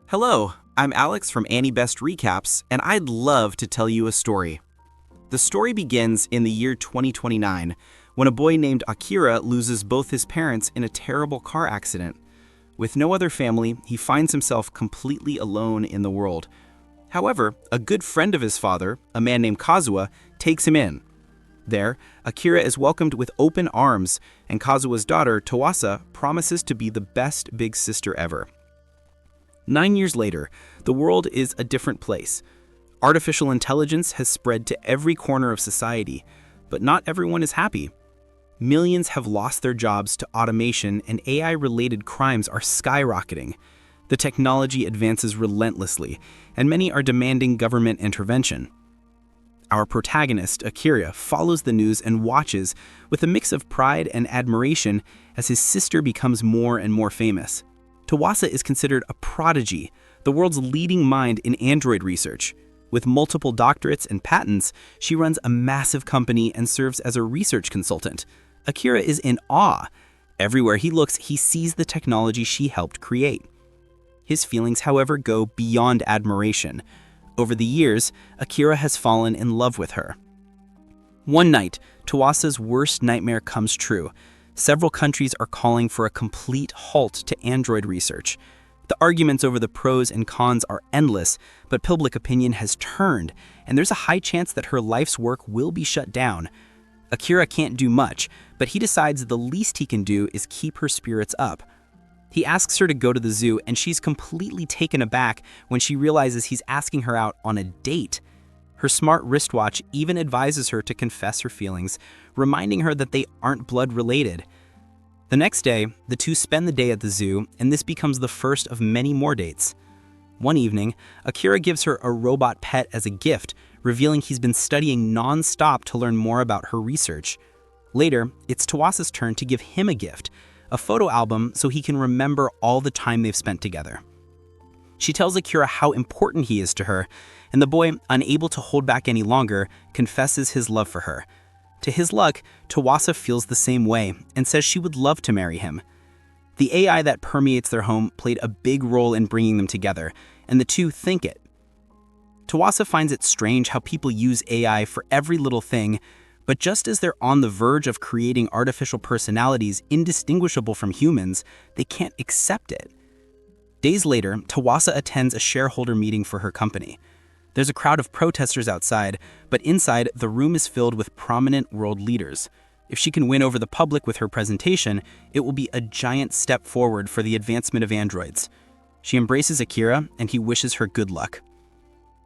Hello, I'm Alex from Annie Best Recaps, and I'd love to tell you a story. The story begins in the year 2029, when a boy named Akira loses both his parents in a terrible car accident. With no other family, he finds himself completely alone in the world. However, a good friend of his father, a man named Kazuha, takes him in. There, Akira is welcomed with open arms, and Kazuha's daughter, Tawasa, promises to be the best big sister ever. 9 years later, the world is a different place. Artificial intelligence has spread to every corner of society, but not everyone is happy. Millions have lost their jobs to automation, and AI-related crimes are skyrocketing. The technology advances relentlessly, and many are demanding government intervention. Our protagonist, Akira, follows the news and watches with a mix of pride and admiration as his sister becomes more and more famous. Tawasa is considered a prodigy, the world's leading mind in android research. With multiple doctorates and patents, she runs a massive company and serves as a research consultant. Akira is in awe. Everywhere he looks, he sees the technology she helped create. His feelings, however, go beyond admiration. Over the years, Akira has fallen in love with her. One night, Tawasa's worst nightmare comes true. Several countries are calling for a complete halt to android research. The arguments over the pros and cons are endless, but public opinion has turned, and there's a high chance that her life's work will be shut down. Akira can't do much, but he decides the least he can do is keep her spirits up. He asks her to go to the zoo, and she's completely taken aback when she realizes he's asking her out on a date. Her smart wristwatch even advises her to confess her feelings, reminding her that they aren't blood-related. The next day, the two spend the day at the zoo, and this becomes the first of many more dates. One evening, Akira gives her a robot pet as a gift, revealing he's been studying non-stop to learn more about her research. Later, it's Tawasa's turn to give him a gift, a photo album so he can remember all the time they've spent together. She tells Akira how important he is to her, and the boy, unable to hold back any longer, confesses his love for her. To his luck, Tawasa feels the same way and says she would love to marry him. The AI that permeates their home played a big role in bringing them together, and the two think it. Tawasa finds it strange how people use AI for every little thing, but just as they're on the verge of creating artificial personalities indistinguishable from humans, they can't accept it. Days later, Tawasa attends a shareholder meeting for her company. There's a crowd of protesters outside, but inside, the room is filled with prominent world leaders. If she can win over the public with her presentation, it will be a giant step forward for the advancement of androids. She embraces Akira, and he wishes her good luck.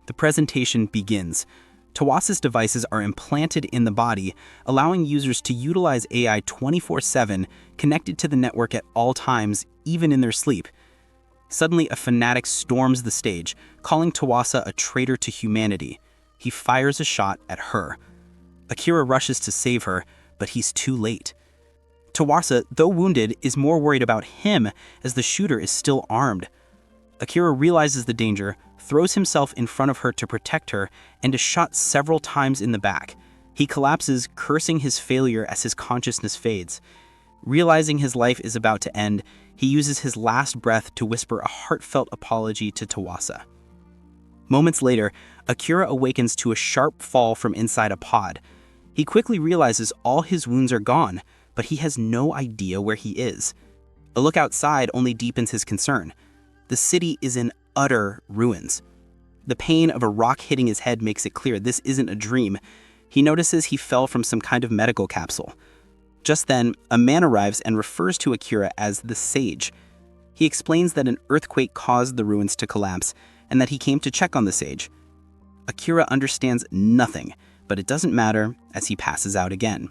The presentation begins. Tawasa's devices are implanted in the body, allowing users to utilize AI 24/7, connected to the network at all times, even in their sleep. Suddenly, a fanatic storms the stage, calling Tawasa a traitor to humanity. He fires a shot at her. Akira rushes to save her, but he's too late. Tawasa, though wounded, is more worried about him as the shooter is still armed. Akira realizes the danger, throws himself in front of her to protect her, and is shot several times in the back. He collapses, cursing his failure as his consciousness fades. Realizing his life is about to end, he uses his last breath to whisper a heartfelt apology to Tawasa. Moments later, Akira awakens to a sharp fall from inside a pod. He quickly realizes all his wounds are gone, but he has no idea where he is. A look outside only deepens his concern. The city is in utter ruins. The pain of a rock hitting his head makes it clear this isn't a dream. He notices he fell from some kind of medical capsule. Just then, a man arrives and refers to Akira as the Sage. He explains that an earthquake caused the ruins to collapse and that he came to check on the Sage. Akira understands nothing, but it doesn't matter as he passes out again.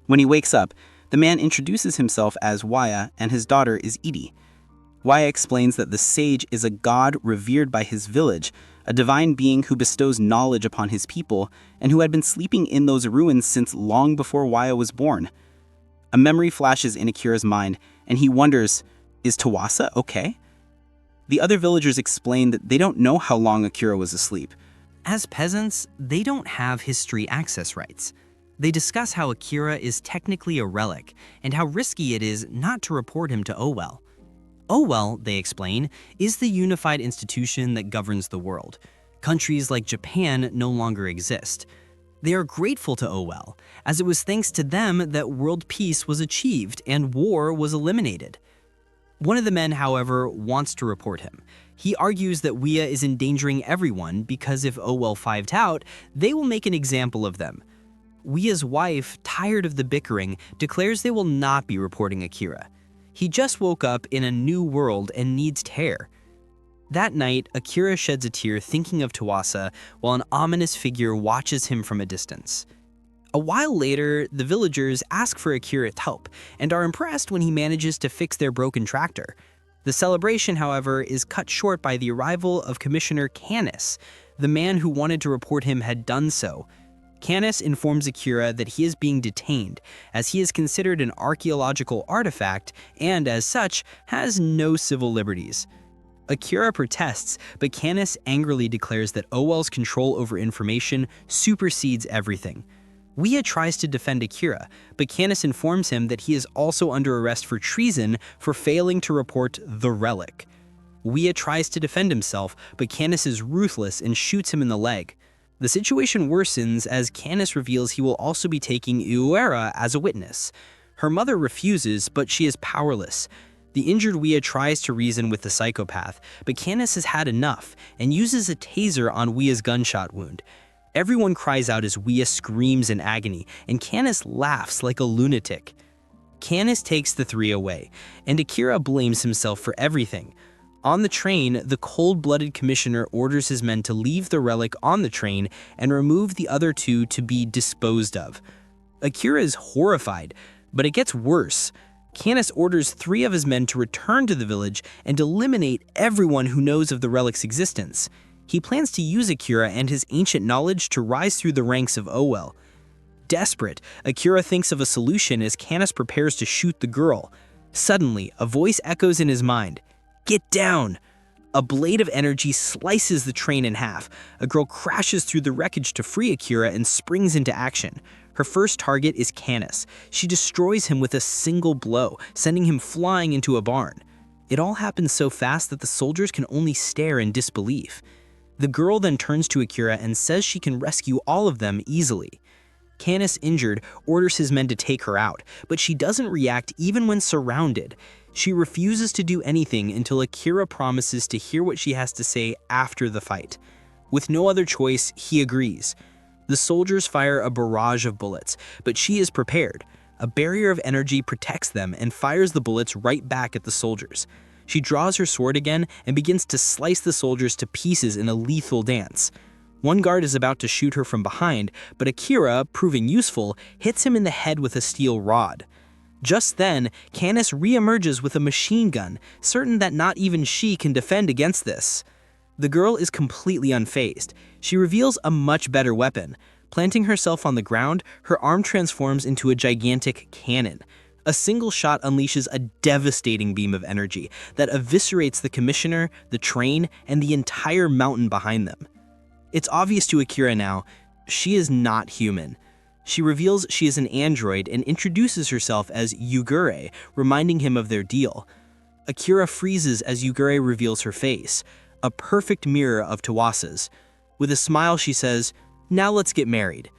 When he wakes up, the man introduces himself as Waya and his daughter is Edie. Waya explains that the Sage is a god revered by his village, a divine being who bestows knowledge upon his people and who had been sleeping in those ruins since long before Waya was born. A memory flashes in Akira's mind, and he wonders, is Tawasa okay? The other villagers explain that they don't know how long Akira was asleep. As peasants, they don't have history access rights. They discuss how Akira is technically a relic and how risky it is not to report him to Owell. OWELL, they explain, is the unified institution that governs the world. Countries like Japan no longer exist. They are grateful to OWELL, as it was thanks to them that world peace was achieved and war was eliminated. One of the men, however, wants to report him. He argues that Wea is endangering everyone because if OWELL finds out, they will make an example of them. Wea's wife, tired of the bickering, declares they will not be reporting Akira. He just woke up in a new world and needs care. That night, Akira sheds a tear thinking of Tawasa while an ominous figure watches him from a distance. A while later, the villagers ask for Akira's help and are impressed when he manages to fix their broken tractor. The celebration, however, is cut short by the arrival of Commissioner Canis. The man who wanted to report him had done so. Canis informs Akira that he is being detained, as he is considered an archaeological artifact and, as such, has no civil liberties. Akira protests, but Canis angrily declares that OWELL's control over information supersedes everything. Wea tries to defend Akira, but Canis informs him that he is also under arrest for treason for failing to report the relic. Wea tries to defend himself, but Canis is ruthless and shoots him in the leg. The situation worsens as Canis reveals he will also be taking Uera as a witness. Her mother refuses, but she is powerless. The injured Wea tries to reason with the psychopath, but Canis has had enough and uses a taser on Wea's gunshot wound. Everyone cries out as Wea screams in agony, and Canis laughs like a lunatic. Canis takes the three away, and Akira blames himself for everything. On the train, the cold-blooded commissioner orders his men to leave the relic on the train and remove the other two to be disposed of. Akira is horrified, but it gets worse. Canis orders 3 of his men to return to the village and eliminate everyone who knows of the relic's existence. He plans to use Akira and his ancient knowledge to rise through the ranks of OWELL. Desperate, Akira thinks of a solution as Canis prepares to shoot the girl. Suddenly, a voice echoes in his mind. "Get down!" A blade of energy slices the train in half. A girl crashes through the wreckage to free Akira and springs into action. Her first target is Canis. She destroys him with a single blow, sending him flying into a barn. It all happens so fast that the soldiers can only stare in disbelief. The girl then turns to Akira and says she can rescue all of them easily. Canis, injured, orders his men to take her out, but she doesn't react even when surrounded. She refuses to do anything until Akira promises to hear what she has to say after the fight. With no other choice, he agrees. The soldiers fire a barrage of bullets, but she is prepared. A barrier of energy protects them and fires the bullets right back at the soldiers. She draws her sword again and begins to slice the soldiers to pieces in a lethal dance. One guard is about to shoot her from behind, but Akira, proving useful, hits him in the head with a steel rod. Just then, Canis reemerges with a machine gun, certain that not even she can defend against this. The girl is completely unfazed. She reveals a much better weapon. Planting herself on the ground, her arm transforms into a gigantic cannon. A single shot unleashes a devastating beam of energy that eviscerates the commissioner, the train, and the entire mountain behind them. It's obvious to Akira now, she is not human. She reveals she is an android and introduces herself as Yugure, reminding him of their deal. Akira freezes as Yugure reveals her face, a perfect mirror of Tawasa's. With a smile, she says, "Now let's get married."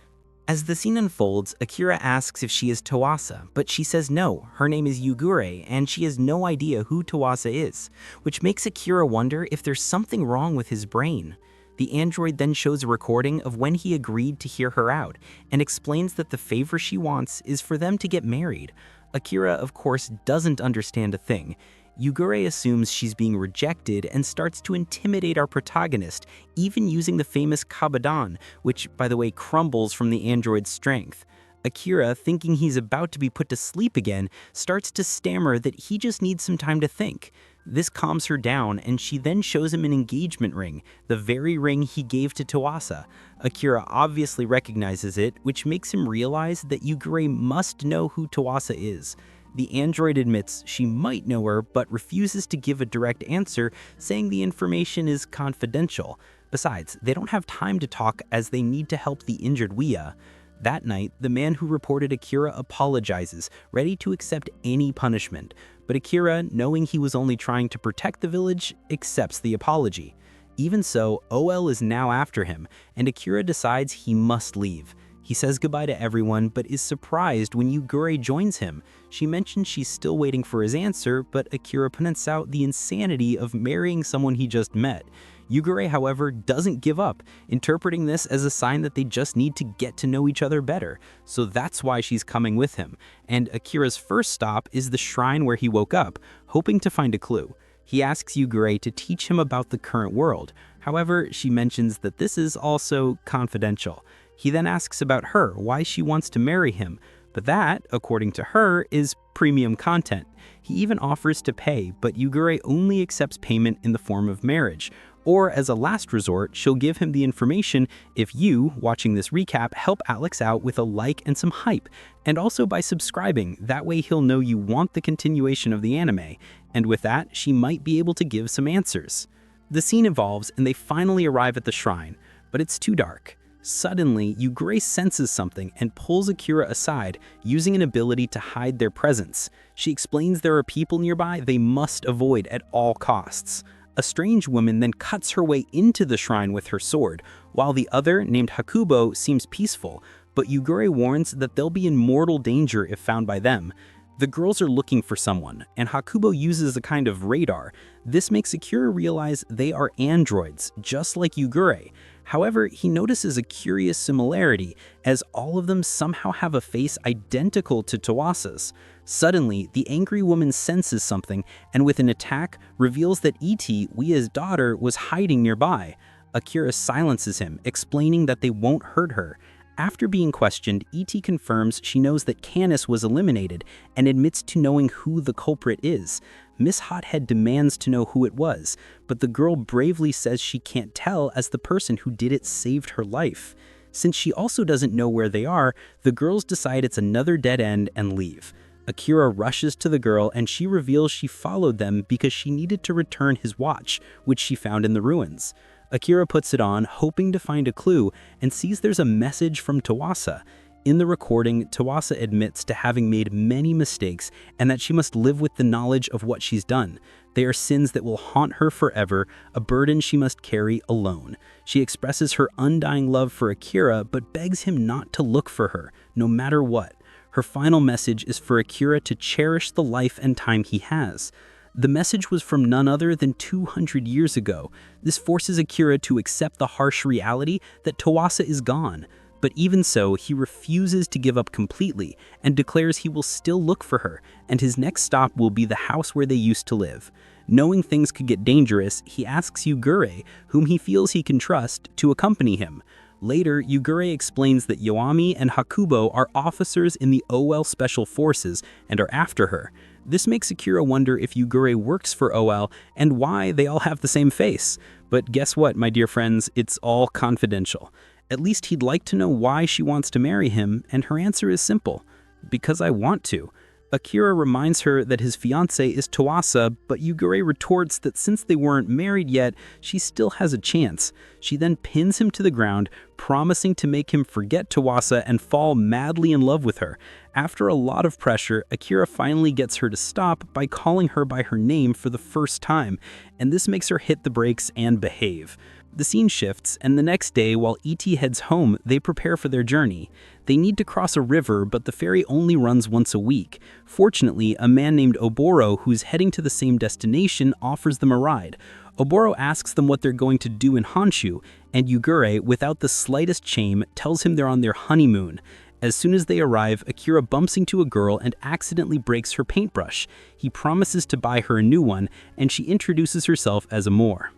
As the scene unfolds, Akira asks if she is Tawasa, but she says no, her name is Yugure, and she has no idea who Tawasa is, which makes Akira wonder if there's something wrong with his brain. The android then shows a recording of when he agreed to hear her out, and explains that the favor she wants is for them to get married. Akira, of course, doesn't understand a thing. Yugure assumes she's being rejected and starts to intimidate our protagonist, even using the famous Kabadan, which, by the way, crumbles from the android's strength. Akira, thinking he's about to be put to sleep again, starts to stammer that he just needs some time to think. This calms her down, and she then shows him an engagement ring, the very ring he gave to Tawasa. Akira obviously recognizes it, which makes him realize that Yugure must know who Tawasa is. The android admits she might know her, but refuses to give a direct answer, saying the information is confidential. Besides, they don't have time to talk as they need to help the injured Wea. That night, the man who reported Akira apologizes, ready to accept any punishment. But Akira, knowing he was only trying to protect the village, accepts the apology. Even so, OL is now after him, and Akira decides he must leave. He says goodbye to everyone, but is surprised when Yugure joins him. She mentions she's still waiting for his answer, but Akira points out the insanity of marrying someone he just met. Yugure, however, doesn't give up, interpreting this as a sign that they just need to get to know each other better. So that's why she's coming with him. And Akira's first stop is the shrine where he woke up, hoping to find a clue. He asks Yugure to teach him about the current world. However, she mentions that this is also confidential. He then asks about her, why she wants to marry him, but that, according to her, is premium content. He even offers to pay, but Yugure only accepts payment in the form of marriage. Or as a last resort, she'll give him the information if you, watching this recap, help Alex out with a like and some hype, and also by subscribing. That way he'll know you want the continuation of the anime, and with that, she might be able to give some answers. The scene evolves and they finally arrive at the shrine, but it's too dark. Suddenly, Yugure senses something and pulls Akira aside, using an ability to hide their presence. She explains there are people nearby they must avoid at all costs. A strange woman then cuts her way into the shrine with her sword, while the other, named Hakubo, seems peaceful, but Yugure warns that they'll be in mortal danger if found by them. The girls are looking for someone, and Hakubo uses a kind of radar. This makes Akira realize they are androids, just like Yugure. However, he notices a curious similarity, as all of them somehow have a face identical to Tawasa's. Suddenly, the angry woman senses something, and with an attack, reveals that Iti, Wia's daughter, was hiding nearby. Akira silences him, explaining that they won't hurt her. After being questioned, E.T. confirms she knows that Canis was eliminated and admits to knowing who the culprit is. Miss Hothead demands to know who it was, but the girl bravely says she can't tell as the person who did it saved her life. Since she also doesn't know where they are, the girls decide it's another dead end and leave. Akira rushes to the girl and she reveals she followed them because she needed to return his watch, which she found in the ruins. Akira puts it on, hoping to find a clue, and sees there's a message from Tawasa. In the recording, Tawasa admits to having made many mistakes and that she must live with the knowledge of what she's done. They are sins that will haunt her forever, a burden she must carry alone. She expresses her undying love for Akira, but begs him not to look for her, no matter what. Her final message is for Akira to cherish the life and time he has. The message was from none other than 200 years ago. This forces Akira to accept the harsh reality that Tawasa is gone. But even so, he refuses to give up completely and declares he will still look for her, and his next stop will be the house where they used to live. Knowing things could get dangerous, he asks Yugure, whom he feels he can trust, to accompany him. Later, Yugure explains that Yoami and Hakubo are officers in the OL Special Forces and are after her. This makes Akira wonder if Yugure works for OL and why they all have the same face. But guess what, my dear friends, it's all confidential. At least he'd like to know why she wants to marry him, and her answer is simple: because I want to. Akira reminds her that his fiancée is Tawasa, but Yugure retorts that since they weren't married yet, she still has a chance. She then pins him to the ground, promising to make him forget Tawasa and fall madly in love with her. After a lot of pressure, Akira finally gets her to stop by calling her by her name for the first time, and this makes her hit the brakes and behave. The scene shifts, and the next day, while E.T. heads home, they prepare for their journey. They need to cross a river, but the ferry only runs once a week. Fortunately, a man named Oboro, who's heading to the same destination, offers them a ride. Oboro asks them what they're going to do in Honshu, and Yugure, without the slightest shame, tells him they're on their honeymoon. As soon as they arrive, Akira bumps into a girl and accidentally breaks her paintbrush. He promises to buy her a new one, and she introduces herself as Amor.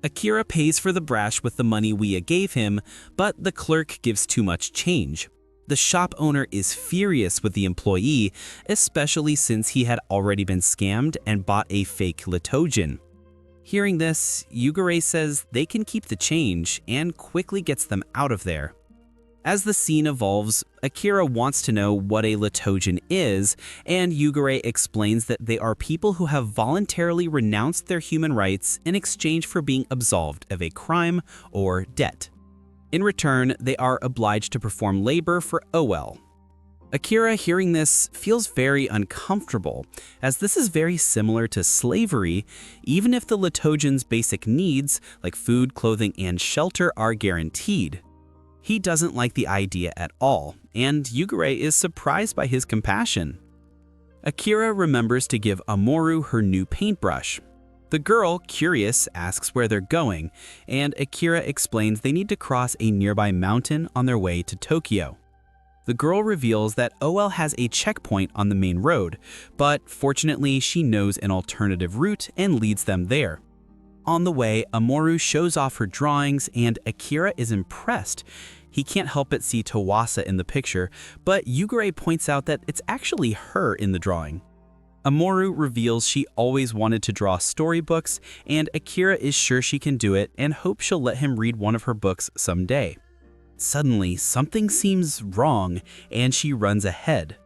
Akira pays for the brush with the money Wia gave him, but the clerk gives too much change. The shop owner is furious with the employee, especially since he had already been scammed and bought a fake Litojin. Hearing this, Yugure says they can keep the change and quickly gets them out of there. As the scene evolves, Akira wants to know what a Litojin is, and Yugure explains that they are people who have voluntarily renounced their human rights in exchange for being absolved of a crime or debt. In return, they are obliged to perform labor for OL. Akira, hearing this, feels very uncomfortable, as this is very similar to slavery, even if the Litojan's basic needs, like food, clothing, and shelter, are guaranteed. He doesn't like the idea at all, and Yugure is surprised by his compassion. Akira remembers to give Amoru her new paintbrush. The girl, curious, asks where they're going, and Akira explains they need to cross a nearby mountain on their way to Tokyo. The girl reveals that OL has a checkpoint on the main road, but fortunately she knows an alternative route and leads them there. On the way, Amoru shows off her drawings and Akira is impressed. He can't help but see Tawasa in the picture, but Yugure points out that it's actually her in the drawing. Amoru reveals she always wanted to draw storybooks, and Akira is sure she can do it and hopes she'll let him read one of her books someday. Suddenly, something seems wrong, and she runs ahead.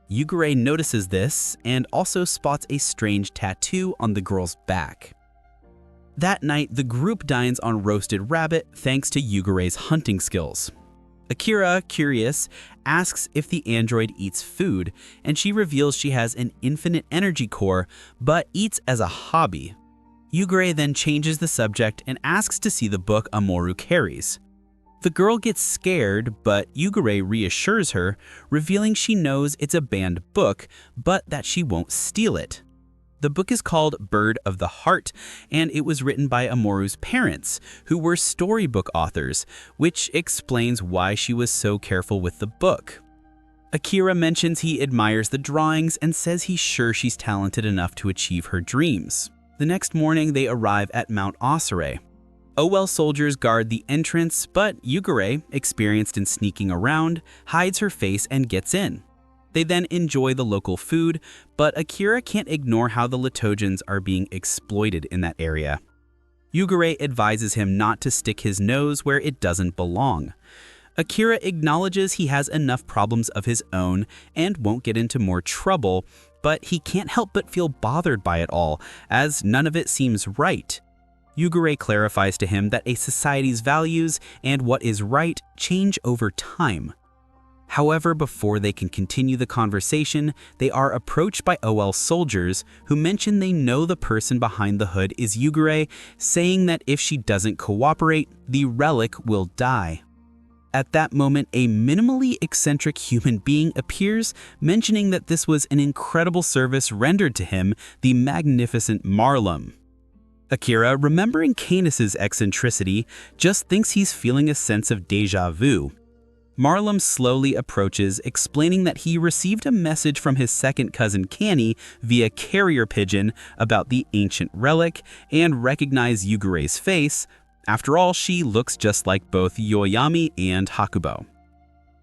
Yugure notices this and also spots a strange tattoo on the girl's back. That night, the group dines on roasted rabbit thanks to Yugure's hunting skills. Akira, curious, asks if the android eats food, and she reveals she has an infinite energy core, but eats as a hobby. Yugure then changes the subject and asks to see the book Amoru carries. The girl gets scared, but Yugure reassures her, revealing she knows it's a banned book, but that she won't steal it. The book is called Bird of the Heart, and it was written by Amoru's parents, who were storybook authors, which explains why she was so careful with the book. Akira mentions he admires the drawings and says he's sure she's talented enough to achieve her dreams. The next morning, they arrive at Mount Osere. OL soldiers guard the entrance, but Yugure, experienced in sneaking around, hides her face and gets in. They then enjoy the local food, but Akira can't ignore how the Litojans are being exploited in that area. Yugure advises him not to stick his nose where it doesn't belong. Akira acknowledges he has enough problems of his own and won't get into more trouble, but he can't help but feel bothered by it all, as none of it seems right. Yugure clarifies to him that a society's values and what is right change over time. However, before they can continue the conversation, they are approached by OL soldiers who mention they know the person behind the hood is Yugure, saying that if she doesn't cooperate, the relic will die. At that moment, a minimally eccentric human being appears, mentioning that this was an incredible service rendered to him, the magnificent Marlum. Akira, remembering Canis's eccentricity, just thinks he's feeling a sense of déjà vu. Marlum slowly approaches, explaining that he received a message from his second cousin Kani via carrier pigeon about the ancient relic and recognized Yugure's face. After all, she looks just like both Yoyami and Hakubo.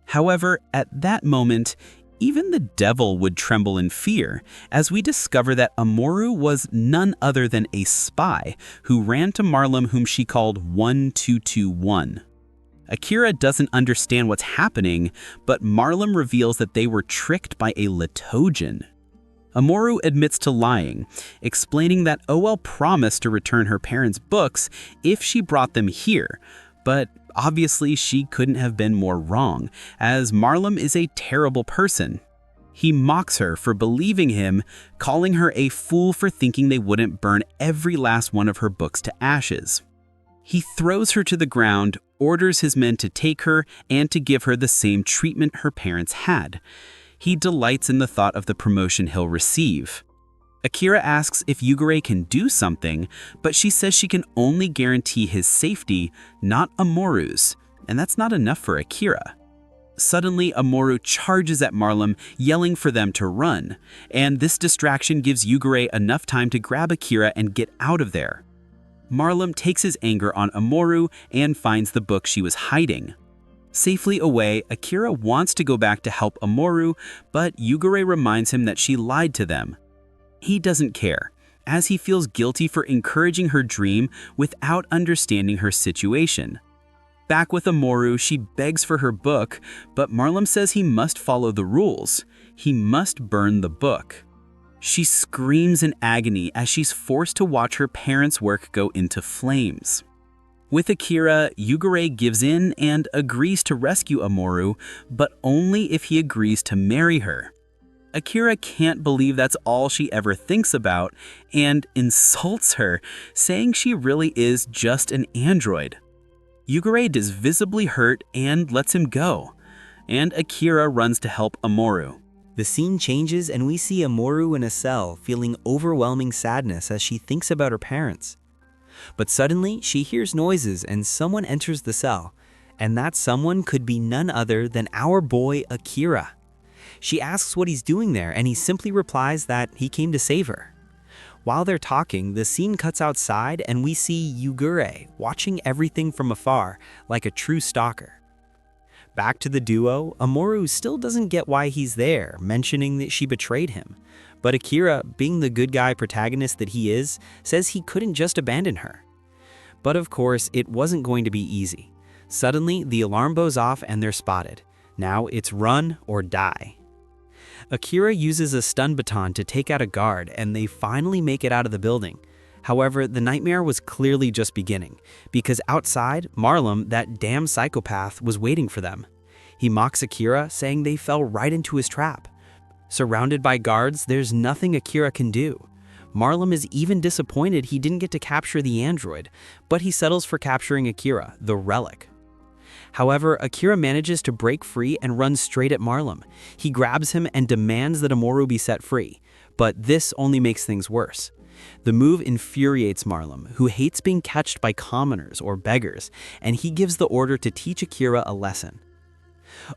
However, at that moment, even the devil would tremble in fear, as we discover that Amoru was none other than a spy who ran to Marlum, whom she called 1221. Akira doesn't understand what's happening, but Marlum reveals that they were tricked by a Litojan. Amoru admits to lying, explaining that OL promised to return her parents' books if she brought them here, but obviously she couldn't have been more wrong, as Marlum is a terrible person. He mocks her for believing him, calling her a fool for thinking they wouldn't burn every last one of her books to ashes. He throws her to the ground, orders his men to take her and to give her the same treatment her parents had. He delights in the thought of the promotion he'll receive. Akira asks if Yugure can do something, but she says she can only guarantee his safety, not Amoru's, and that's not enough for Akira. Suddenly, Amoru charges at Marlum, yelling for them to run, and this distraction gives Yugure enough time to grab Akira and get out of there. Marlum takes his anger on Amoru and finds the book she was hiding. Safely away, Akira wants to go back to help Amoru, but Yugure reminds him that she lied to them. He doesn't care, as he feels guilty for encouraging her dream without understanding her situation. Back with Amoru, she begs for her book, but Marlum says he must follow the rules. He must burn the book. She screams in agony as she's forced to watch her parents' work go into flames. With Akira, Yugure gives in and agrees to rescue Amoru, but only if he agrees to marry her. Akira can't believe that's all she ever thinks about and insults her, saying she really is just an android. Yugure is visibly hurt and lets him go, and Akira runs to help Amoru. The scene changes and we see Amoru in a cell feeling overwhelming sadness as she thinks about her parents. But suddenly, she hears noises and someone enters the cell, and that someone could be none other than our boy Akira. She asks what he's doing there, and he simply replies that he came to save her. While they're talking, the scene cuts outside and we see Yugure watching everything from afar like a true stalker. Back to the duo, Amoru still doesn't get why he's there, mentioning that she betrayed him. But Akira, being the good guy protagonist that he is, says he couldn't just abandon her. But of course, it wasn't going to be easy. Suddenly, the alarm goes off and they're spotted. Now it's run or die. Akira uses a stun baton to take out a guard and they finally make it out of the building. However, the nightmare was clearly just beginning, because outside, Marlum, that damn psychopath, was waiting for them. He mocks Akira, saying they fell right into his trap. Surrounded by guards, there's nothing Akira can do. Marlum is even disappointed he didn't get to capture the android, but he settles for capturing Akira, the relic. However, Akira manages to break free and runs straight at Marlum. He grabs him and demands that Amoru be set free, but this only makes things worse. The move infuriates Marlum, who hates being catched by commoners or beggars, and he gives the order to teach Akira a lesson.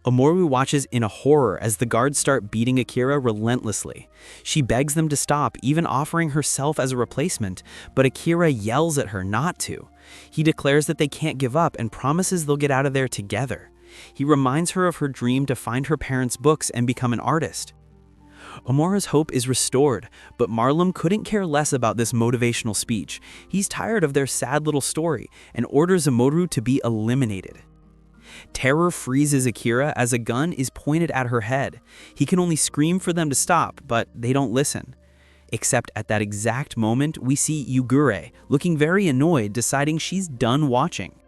Amoru watches in a horror as the guards start beating Akira relentlessly. She begs them to stop, even offering herself as a replacement, but Akira yells at her not to. He declares that they can't give up and promises they'll get out of there together. He reminds her of her dream to find her parents' books and become an artist. Amoru's hope is restored, but Marlum couldn't care less about this motivational speech. He's tired of their sad little story and orders Amoru to be eliminated. Terror freezes Akira as a gun is pointed at her head. He can only scream for them to stop, but they don't listen. Except at that exact moment, we see Yugure, looking very annoyed, deciding she's done watching.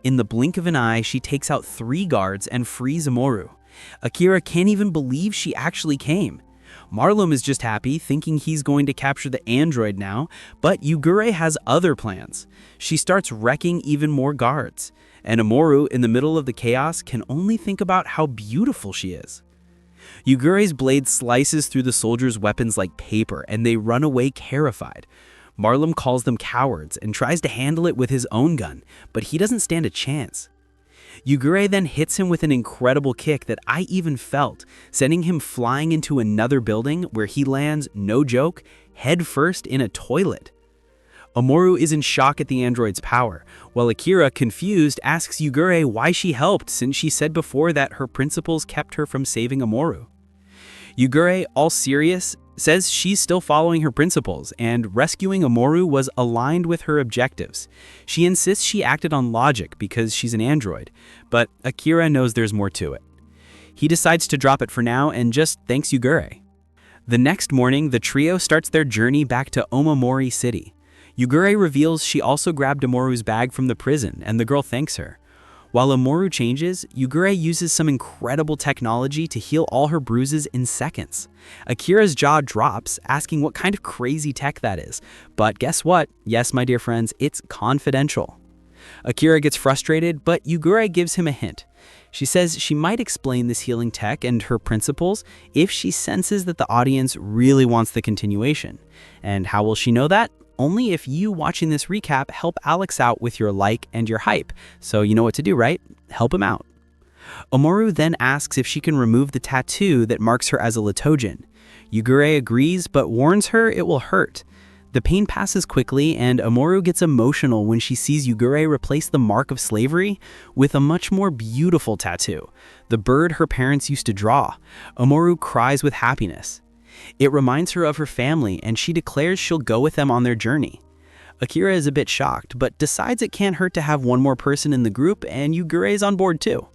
In the blink of an eye, she takes out 3 guards and frees Amoru. Akira can't even believe she actually came. Marlum is just happy, thinking he's going to capture the android now, but Yugure has other plans. She starts wrecking even more guards, and Amoru, in the middle of the chaos, can only think about how beautiful she is. Yugure's blade slices through the soldiers' weapons like paper, and they run away terrified. Marlum calls them cowards and tries to handle it with his own gun, but he doesn't stand a chance. Yugure then hits him with an incredible kick that I even felt, sending him flying into another building where he lands, no joke, head first in a toilet. Amoru is in shock at the android's power, while Akira, confused, asks Yugure why she helped since she said before that her principles kept her from saving Amoru. Yugure, all serious, says she's still following her principles and rescuing Amoru was aligned with her objectives. She insists she acted on logic because she's an android, but Akira knows there's more to it. He decides to drop it for now and just thanks Yugure. The next morning, the trio starts their journey back to Omamori City. Yugure reveals she also grabbed Amoru's bag from the prison, and the girl thanks her. While Amoru changes, Yugure uses some incredible technology to heal all her bruises in seconds. Akira's jaw drops, asking what kind of crazy tech that is. But guess what? Yes, my dear friends, it's confidential. Akira gets frustrated, but Yugure gives him a hint. She says she might explain this healing tech and her principles if she senses that the audience really wants the continuation. And how will she know that? Only if you watching this recap help Alex out with your like and your hype. So you know what to do, right? Help him out. Amoru then asks if she can remove the tattoo that marks her as a Litogen. Yugure agrees, but warns her it will hurt. The pain passes quickly, and Amoru gets emotional when she sees Yugure replace the mark of slavery with a much more beautiful tattoo, the bird her parents used to draw. Amoru cries with happiness. It reminds her of her family, and she declares she'll go with them on their journey. Akira is a bit shocked, but decides it can't hurt to have one more person in the group, and Yugure is on board too.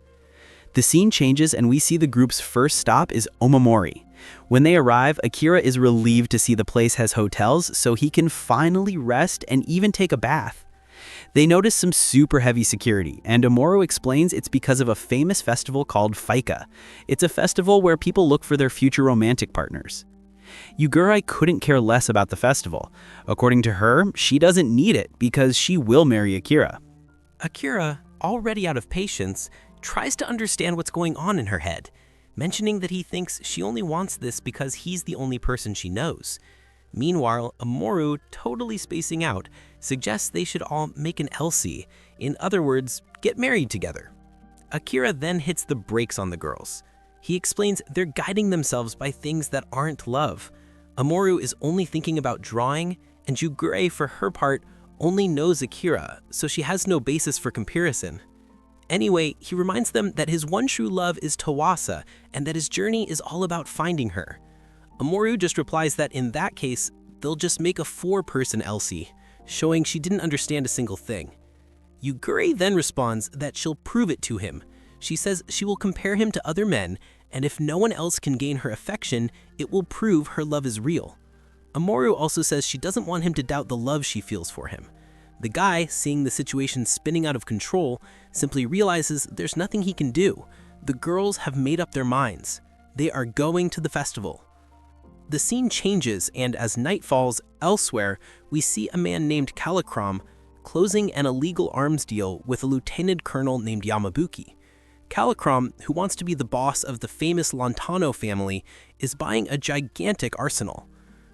The scene changes, and we see the group's first stop is Omamori. When they arrive, Akira is relieved to see the place has hotels, so he can finally rest and even take a bath. They notice some super heavy security, and Amuro explains it's because of a famous festival called Fika. It's a festival where people look for their future romantic partners. Yugure couldn't care less about the festival. According to her, she doesn't need it because she will marry Akira. Akira, already out of patience, tries to understand what's going on in her head, mentioning that he thinks she only wants this because he's the only person she knows. Meanwhile, Amuro, totally spacing out, suggests they should all make an LC, in other words, get married together. Akira then hits the brakes on the girls. He explains they're guiding themselves by things that aren't love. Amuro is only thinking about drawing, and Yugure, for her part, only knows Akira, so she has no basis for comparison. Anyway, he reminds them that his one true love is Tawasa, and that his journey is all about finding her. Amuro just replies that in that case, they'll just make a 4-person LC, showing she didn't understand a single thing. Yugure then responds that she'll prove it to him. She says she will compare him to other men, and if no one else can gain her affection, it will prove her love is real. Amuro also says she doesn't want him to doubt the love she feels for him. The guy, seeing the situation spinning out of control, simply realizes there's nothing he can do. The girls have made up their minds. They are going to the festival. The scene changes, and as night falls elsewhere, we see a man named Calicrom closing an illegal arms deal with a lieutenant colonel named Yamabuki. Calicrom, who wants to be the boss of the famous Lontano family, is buying a gigantic arsenal.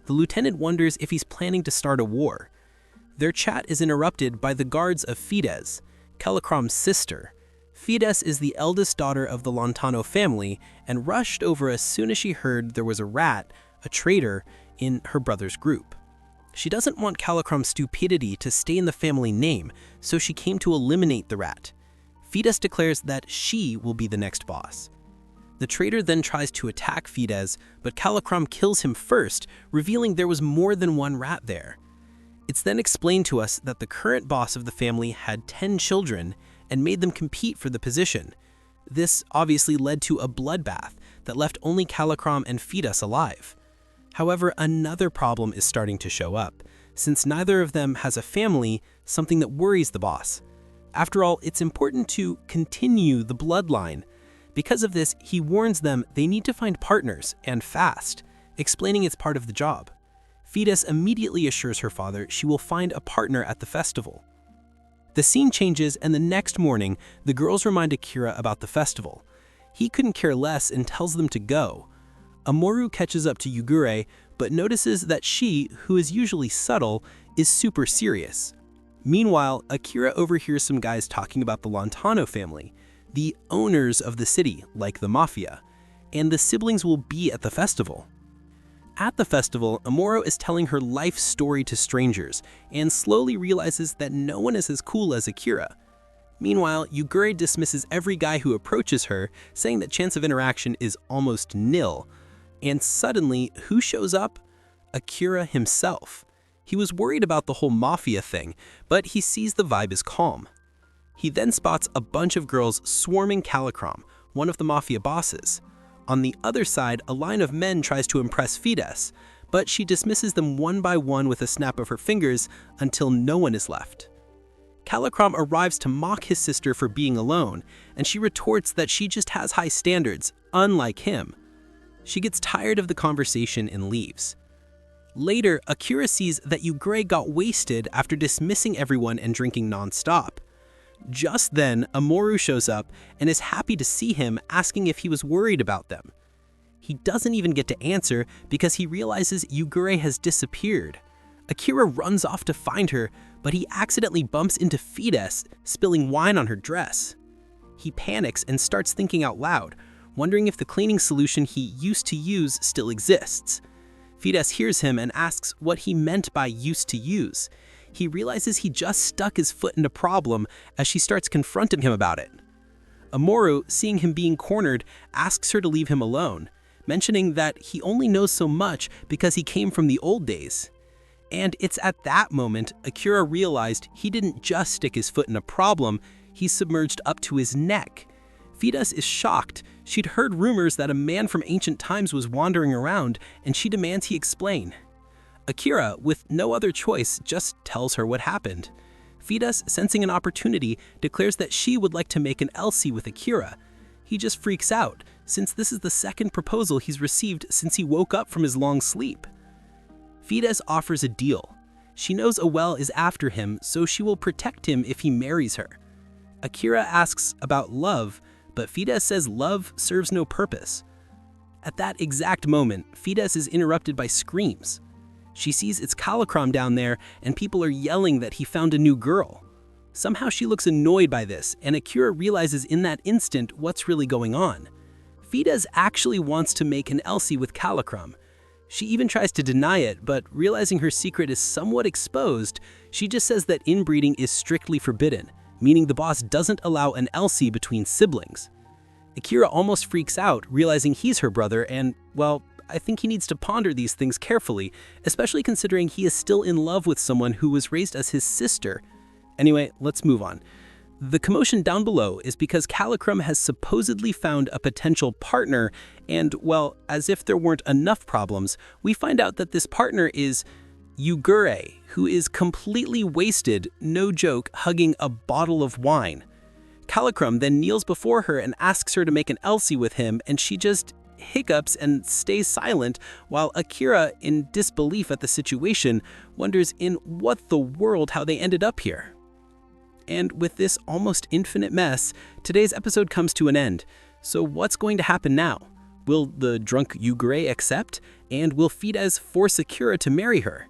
The lieutenant wonders if he's planning to start a war. Their chat is interrupted by the guards of Fides, Calicrom's sister. Fides is the eldest daughter of the Lontano family and rushed over as soon as she heard there was a rat, a traitor, in her brother's group. She doesn't want Calicrom's stupidity to stay in the family name, so she came to eliminate the rat. Fides declares that she will be the next boss. The traitor then tries to attack Fides, but Calicrom kills him first, revealing there was more than one rat there. It's then explained to us that the current boss of the family had 10 children and made them compete for the position. This obviously led to a bloodbath that left only Calicrom and Fides alive. However, another problem is starting to show up. Since neither of them has a family, something that worries the boss. After all, it's important to continue the bloodline. Because of this, he warns them they need to find partners, and fast, explaining it's part of the job. Fides immediately assures her father she will find a partner at the festival. The scene changes, and the next morning, the girls remind Akira about the festival. He couldn't care less and tells them to go. Amuro catches up to Yugure, but notices that she, who is usually subtle, is super serious. Meanwhile, Akira overhears some guys talking about the Lontano family, the owners of the city, like the Mafia, and the siblings will be at the festival. At the festival, Amuro is telling her life story to strangers, and slowly realizes that no one is as cool as Akira. Meanwhile, Yugure dismisses every guy who approaches her, saying that chance of interaction is almost nil. And suddenly, who shows up? Akira himself. He was worried about the whole Mafia thing, but he sees the vibe is calm. He then spots a bunch of girls swarming Calicrom, one of the Mafia bosses. On the other side, a line of men tries to impress Fides, but she dismisses them one by one with a snap of her fingers until no one is left. Calicrom arrives to mock his sister for being alone, and she retorts that she just has high standards, unlike him. She gets tired of the conversation and leaves. Later, Akira sees that Yugure got wasted after dismissing everyone and drinking non-stop. Just then, Amuro shows up and is happy to see him, asking if he was worried about them. He doesn't even get to answer because he realizes Yugure has disappeared. Akira runs off to find her, but he accidentally bumps into Fides, spilling wine on her dress. He panics and starts thinking out loud, wondering if the cleaning solution he used to use still exists. Fides hears him and asks what he meant by used to use. He realizes he just stuck his foot in a problem as she starts confronting him about it. Amuro, seeing him being cornered, asks her to leave him alone, mentioning that he only knows so much because he came from the old days. And it's at that moment Akira realized he didn't just stick his foot in a problem, he submerged up to his neck. Fides is shocked. She'd heard rumors that a man from ancient times was wandering around, and she demands he explain. Akira, with no other choice, just tells her what happened. Fides, sensing an opportunity, declares that she would like to make an Elsie with Akira. He just freaks out, since this is the second proposal he's received since he woke up from his long sleep. Fides offers a deal. She knows Owell is after him, so she will protect him if he marries her. Akira asks about love, but Fides says love serves no purpose. At that exact moment, Fides is interrupted by screams. She sees it's Kalakram down there, and people are yelling that he found a new girl. Somehow she looks annoyed by this, and Akira realizes in that instant what's really going on. Fides actually wants to make an Elsie with Kalakram. She even tries to deny it, but realizing her secret is somewhat exposed, she just says that inbreeding is strictly forbidden, meaning the boss doesn't allow an Elsie between siblings. Akira almost freaks out, realizing he's her brother, and, well, I think he needs to ponder these things carefully, especially considering he is still in love with someone who was raised as his sister. Anyway, let's move on. The commotion down below is because Kalakram has supposedly found a potential partner, and, well, as if there weren't enough problems, we find out that this partner is Yugure, who is completely wasted, no joke, hugging a bottle of wine. Kalakram then kneels before her and asks her to make an Elsie with him, and she just hiccups and stays silent, while Akira, in disbelief at the situation, wonders in what the world how they ended up here. And with this almost infinite mess, today's episode comes to an end. So what's going to happen now? Will the drunk Yugure accept? And will Fides force Akira to marry her?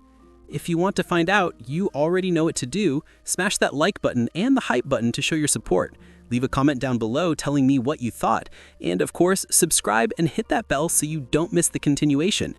If you want to find out, you already know what to do. Smash that like button and the hype button to show your support. Leave a comment down below telling me what you thought. And of course, subscribe and hit that bell so you don't miss the continuation.